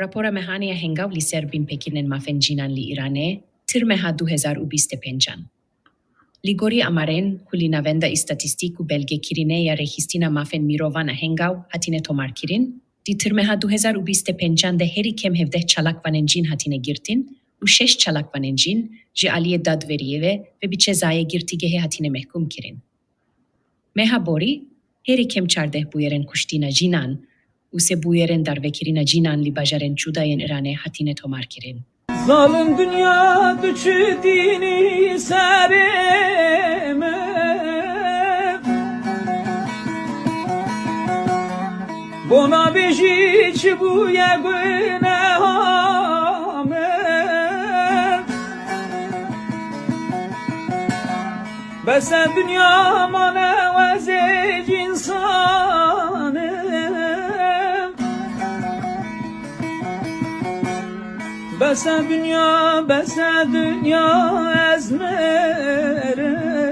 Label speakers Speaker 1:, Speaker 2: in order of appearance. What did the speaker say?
Speaker 1: Rapora mehania hengav li serbin pekinen mafenjinan li Irane, tirmeha 2025. Ligori amaren, kulina venda istatistiku belge kirine ya rehistina mafen mirovana hengav hatine tomar kirin, di tirmeha 2025 de heri kem hevdeh çalak vanenjin hatine girtin, u 6 çalak vanenjin, ji aliye dadveriyeve ve biçe zaye girtigehe hatine mehkum kirin. Meha bori, heri kem çardeh buyeren kuştina jinan, use buyeren darvekirina jinan li bajaren çudayen Irane hatine tomar kirin.
Speaker 2: Zalim dünya düşü dini sereme, bona beji çibuye günahame, bese dünya mane vezec insanı, bese dünya ezmerim.